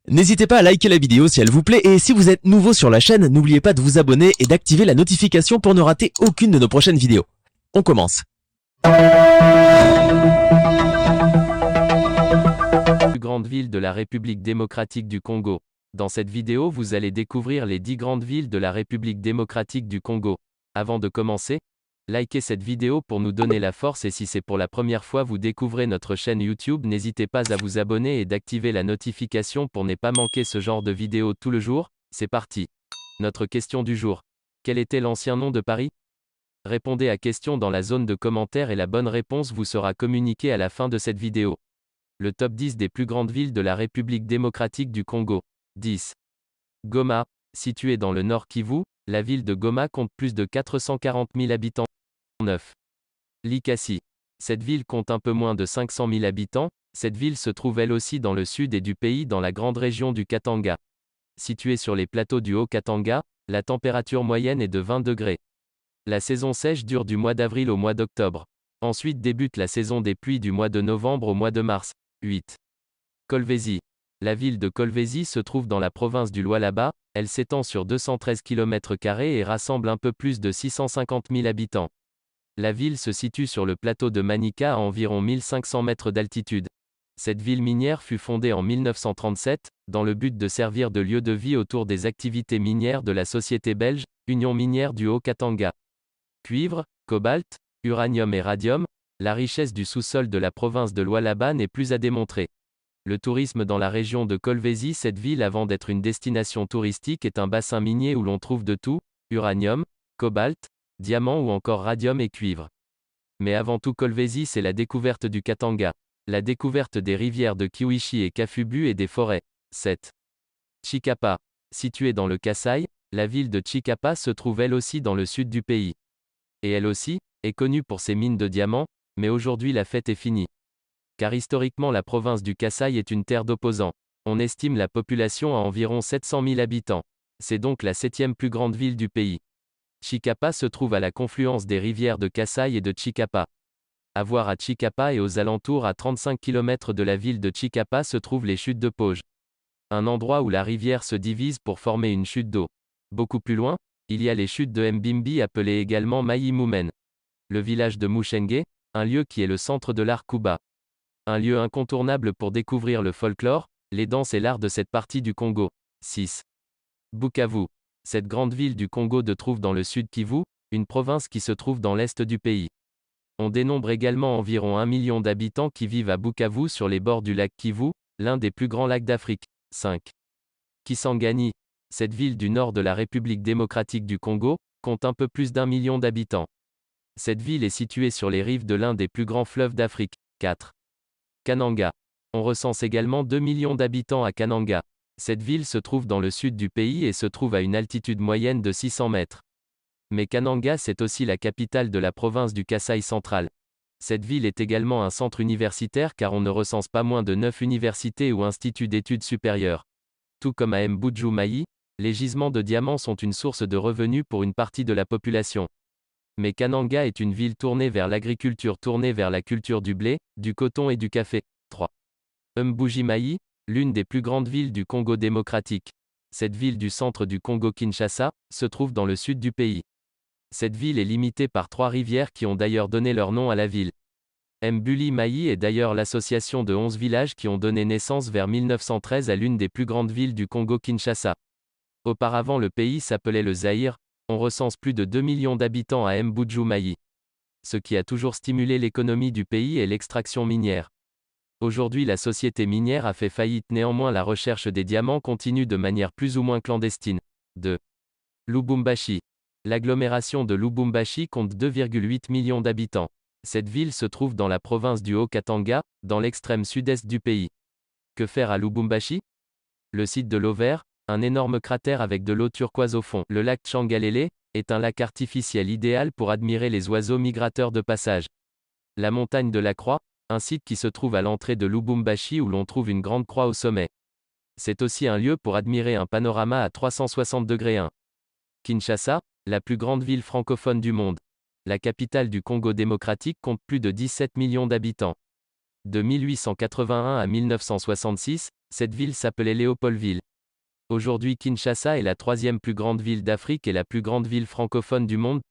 N'hésitez pas à liker la vidéo si elle vous plaît et si vous êtes nouveau sur la chaîne, n'oubliez pas de vous abonner et d'activer la notification pour ne rater aucune de nos prochaines vidéos. On commence. Plus grandes villes de la République démocratique du Congo. Dans cette vidéo, vous allez découvrir les 10 grandes villes de la République démocratique du Congo. Avant de commencer, likez cette vidéo pour nous donner la force et si c'est pour la première fois vous découvrez notre chaîne YouTube, n'hésitez pas à vous abonner et d'activer la notification pour ne pas manquer ce genre de vidéos tout le jour. C'est parti. Notre question du jour. Quel était l'ancien nom de Paris? Répondez à question dans la zone de commentaires et la bonne réponse vous sera communiquée à la fin de cette vidéo. Le top 10 des plus grandes villes de la République démocratique du Congo. 10. Goma, située dans le nord Kivu, la ville de Goma compte plus de 440 000 habitants. 9. Likasi. Cette ville compte un peu moins de 500 000 habitants, cette ville se trouve elle aussi dans le sud et du pays dans la grande région du Katanga. Située sur les plateaux du Haut-Katanga, la température moyenne est de 20 degrés. La saison sèche dure du mois d'avril au mois d'octobre. Ensuite débute la saison des pluies du mois de novembre au mois de mars. 8. Kolwezi. La ville de Kolwezi se trouve dans la province du Lualaba, elle s'étend sur 213 km² et rassemble un peu plus de 650 000 habitants. La ville se situe sur le plateau de Manika à environ 1500 mètres d'altitude. Cette ville minière fut fondée en 1937, dans le but de servir de lieu de vie autour des activités minières de la société belge, Union minière du Haut-Katanga. Cuivre, cobalt, uranium et radium, la richesse du sous-sol de la province de Lualaba n'est plus à démontrer. Le tourisme dans la région de Kolwezi, cette ville avant d'être une destination touristique est un bassin minier où l'on trouve de tout, uranium, cobalt, diamant ou encore radium et cuivre. Mais avant tout Kolwezi c'est la découverte du Katanga, la découverte des rivières de Kiwichi et Kafubu et des forêts. 7. Chikapa. Située dans le Kasaï, la ville de Chikapa se trouve elle aussi dans le sud du pays. Et elle aussi, est connue pour ses mines de diamants, mais aujourd'hui la fête est finie. Car historiquement la province du Kasaï est une terre d'opposants. On estime la population à environ 700 000 habitants. C'est donc la 7e plus grande ville du pays. Chikapa se trouve à la confluence des rivières de Kasaï et de Chikapa. À voir à Chikapa et aux alentours à 35 km de la ville de Chikapa se trouvent les chutes de Pauge. Un endroit où la rivière se divise pour former une chute d'eau. Beaucoup plus loin, il y a les chutes de Mbimbi appelées également Mayi Moumen. Le village de Mouchenge, un lieu qui est le centre de l'art Kuba. Un lieu incontournable pour découvrir le folklore, les danses et l'art de cette partie du Congo. 6. Bukavu. Cette grande ville du Congo se trouve dans le sud Kivu, une province qui se trouve dans l'est du pays. On dénombre également environ 1 million d'habitants qui vivent à Bukavu sur les bords du lac Kivu, l'un des plus grands lacs d'Afrique. 5. Kisangani. Cette ville du nord de la République démocratique du Congo, compte un peu plus d'1 million d'habitants. Cette ville est située sur les rives de l'un des plus grands fleuves d'Afrique. 4. Kananga. On recense également 2 millions d'habitants à Kananga. Cette ville se trouve dans le sud du pays et se trouve à une altitude moyenne de 600 mètres. Mais Kananga c'est aussi la capitale de la province du Kasaï central. Cette ville est également un centre universitaire car on ne recense pas moins de 9 universités ou instituts d'études supérieures. Tout comme à Mbuji-Mayi, les gisements de diamants sont une source de revenus pour une partie de la population. Mais Kananga est une ville tournée vers l'agriculture, tournée vers la culture du blé, du coton et du café. 3. Mbuji-Mayi, l'une des plus grandes villes du Congo démocratique. Cette ville du centre du Congo Kinshasa, se trouve dans le sud du pays. Cette ville est limitée par 3 rivières qui ont d'ailleurs donné leur nom à la ville. Mbuli-Mayi est d'ailleurs l'association de 11 villages qui ont donné naissance vers 1913 à l'une des plus grandes villes du Congo Kinshasa. Auparavant le pays s'appelait le Zaïre, on recense plus de 2 millions d'habitants à Mbuji-Mayi. Ce qui a toujours stimulé l'économie du pays est l'extraction minière. Aujourd'hui la société minière a fait faillite, néanmoins la recherche des diamants continue de manière plus ou moins clandestine. 2. Lubumbashi. L'agglomération de Lubumbashi compte 2,8 millions d'habitants. Cette ville se trouve dans la province du Haut-Katanga, dans l'extrême sud-est du pays. Que faire à Lubumbashi? Le site de l'eau vert, un énorme cratère avec de l'eau turquoise au fond. Le lac Tchangalele est un lac artificiel idéal pour admirer les oiseaux migrateurs de passage. La montagne de la Croix, un site qui se trouve à l'entrée de Lubumbashi où l'on trouve une grande croix au sommet. C'est aussi un lieu pour admirer un panorama à 360 degrés. 1. Kinshasa, la plus grande ville francophone du monde. La capitale du Congo démocratique compte plus de 17 millions d'habitants. De 1881 à 1966, Cette ville s'appelait Léopoldville. Aujourd'hui Kinshasa est la troisième plus grande ville d'Afrique et la plus grande ville francophone du monde,